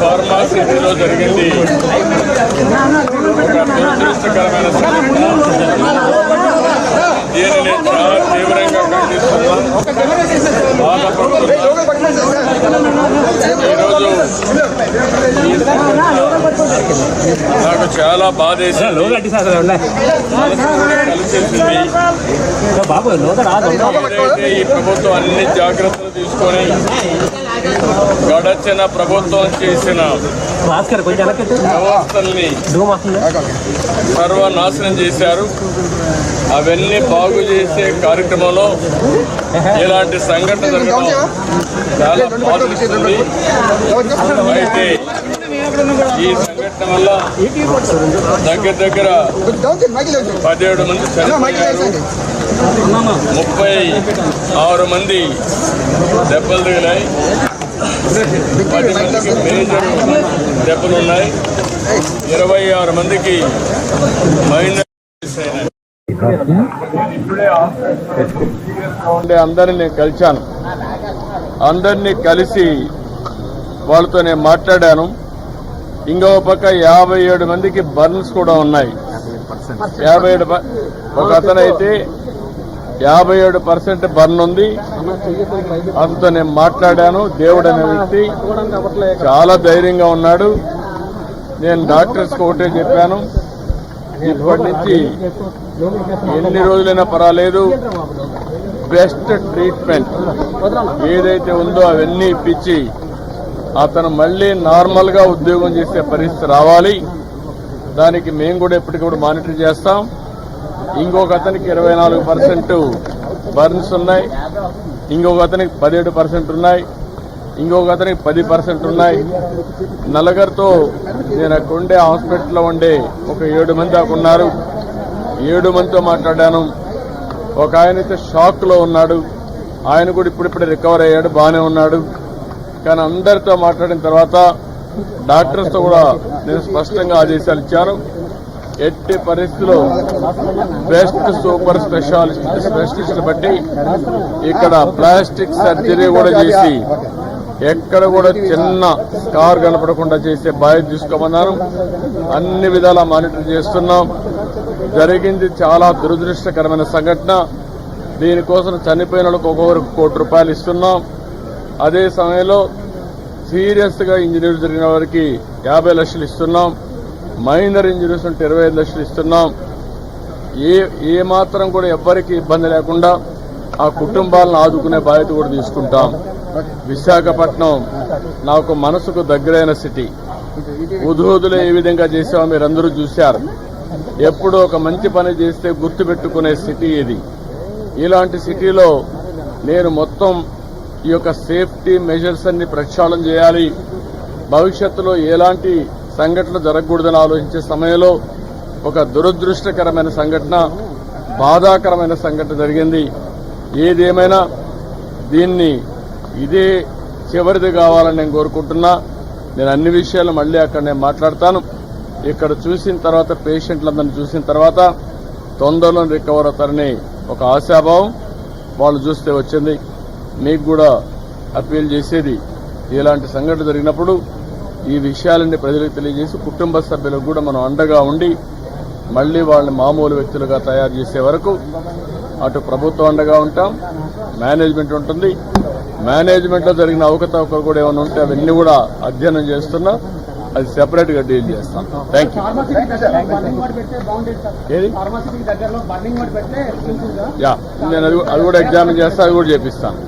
ఫార్మాసిటీలో జరిగింది ఒక దురదృష్టకరమైన సంఘటన. దీనిని చాలా తీవ్రంగా ఖండిస్తున్నాం. ఈరోజు నాకు చాలా బాధేసింది. ఏదైతే ఈ ప్రభుత్వం అన్ని జాగ్రత్తలు తీసుకొని గడచిన ప్రభుత్వం చేసిన వ్యవస్థల్ని సర్వనాశనం చేశారు. అవన్నీ బాగు చేసే కార్యక్రమంలో ఇలాంటి సంఘటన జరగడం చాలా బాధిస్తుంది. అయితే ఈ సంఘటన వల్ల దగ్గర 17 మంది చనిపోయారు, 36 మంది దెబ్బలు తగిలాయి, 10 మందికి మేజర్ దెబ్బలున్నాయి, 26 మందికి మైనర్. అందరినీ కలిశాను. అందరినీ కలిసి వాళ్ళతో నేను మాట్లాడాను. ఇంకో పక్క 57 మందికి బర్న్స్ కూడా ఉన్నాయి. 57 ఒక అతనైతే 57% బర్న్ ఉంది. అతనితో నేను మాట్లాడాను. దేవుడు అనే వ్యక్తి చాలా ధైర్యంగా ఉన్నాడు. నేను డాక్టర్స్కి ఒకటే చెప్పాను, ఇప్పటి నుంచి ఎన్ని రోజులైనా పర్వాలేదు, బెస్ట్ ట్రీట్మెంట్ ఏదైతే ఉందో అవన్నీ ఇప్పించి అతను మళ్ళీ నార్మల్ గా ఉద్యోగం చేసే పరిస్థితి రావాలి. దానికి మేము కూడా ఎప్పటికప్పుడు మానిటర్ చేస్తాం. ఇంకొక అతనికి 24% బర్న్స్ ఉన్నాయి, ఇంకొక అతనికి 17% ఉన్నాయి, ఇంకొక అతనికి 10% ఉన్నాయి. నలుగురితో నేను అక్కడ ఉండే హాస్పిటల్లో ఉండే ఒక 7 మంది దాకా ఉన్నారు. 7 మందితో మాట్లాడాను. ఒక ఆయనైతే షాక్ లో ఉన్నాడు. ఆయన కూడా ఇప్పుడిప్పుడే రికవర్ అయ్యాడు, బాగానే ఉన్నాడు. కానీ అందరితో మాట్లాడిన తర్వాత డాక్టర్స్తో కూడా నేను స్పష్టంగా ఆదేశాలు ఇచ్చాను. ఎట్టి పరిస్థితుల్లో బెస్ట్ సూపర్ స్పెషలిస్టులు బట్టి ఇక్కడ ప్లాస్టిక్ సర్జరీ కూడా చేసి ఎక్కడ కూడా చిన్న స్కార్ కనపడకుండా చేసే బాధ్యత తీసుకోమన్నారు. అన్ని విధాలా మానిటర్ చేస్తున్నాం. జరిగింది చాలా దురదృష్టకరమైన సంఘటన. దీనికోసం చనిపోయిన వాళ్ళకి ఒక్కొక్కరికి ₹1 ఇస్తున్నాం. అదే సమయంలో సీరియస్ గా ఇంజనీర్ జరిగిన వారికి 50 లక్షలు ఇస్తున్నాం. మైనర్ ఇంజనీర్స్ ఉంటే 25 లక్షలు ఇస్తున్నాం. ఏ మాత్రం కూడా ఎవ్వరికి ఇబ్బంది లేకుండా ఆ కుటుంబాలను ఆదుకునే బాధ్యత కూడా తీసుకుంటాం. విశాఖపట్నం నాకు మనసుకు దగ్గరైన సిటీ. ఉదూదులో ఏ విధంగా చేసామో మీరందరూ చూశారు. ఎప్పుడూ ఒక మంచి పని చేస్తే గుర్తుపెట్టుకునే సిటీ ఇది. ఇలాంటి సిటీలో నేను మొత్తం ఈ యొక్క సేఫ్టీ మెజర్స్ అన్ని ప్రక్షాళన చేయాలి. భవిష్యత్తులో ఎలాంటి సంఘటన జరగకూడదని ఆలోచించే సమయంలో ఒక దురదృష్టకరమైన సంఘటన, బాధాకరమైన సంఘటన జరిగింది. ఏదేమైనా దీన్ని ఇదే చివరిది కావాలని నేను కోరుకుంటున్నా. నేను అన్ని విషయాలు మళ్ళీ అక్కడ నేను మాట్లాడతాను. ఇక్కడ చూసిన తర్వాత పేషెంట్లందరినీ చూసిన తర్వాత తొందరలో రికవర్ అవుతారని ఒక ఆశాభావం వాళ్ళు చూస్తే వచ్చింది. మీకు కూడా అప్పీల్ చేసేది, ఇలాంటి సంఘటన జరిగినప్పుడు ఈ విషయాలన్నీ ప్రజలకు తెలియజేసి కుటుంబ సభ్యులకు కూడా మనం అండగా ఉండి మళ్లీ వాళ్ళని మామూలు వ్యక్తులుగా తయారు చేసే వరకు అటు ప్రభుత్వం అండగా ఉంటాం, మేనేజ్మెంట్ ఉంటుంది. మేనేజ్మెంట్లో జరిగిన అవకతవకలు కూడా ఏమైనా ఉంటే అవన్నీ కూడా అధ్యయనం చేస్తున్నా. అది సెపరేట్ గా డీల్ చేస్తాం. Thank you. నేను అది కూడా ఎగ్జామిన్ చేస్తా, అది కూడా చేపిస్తాను.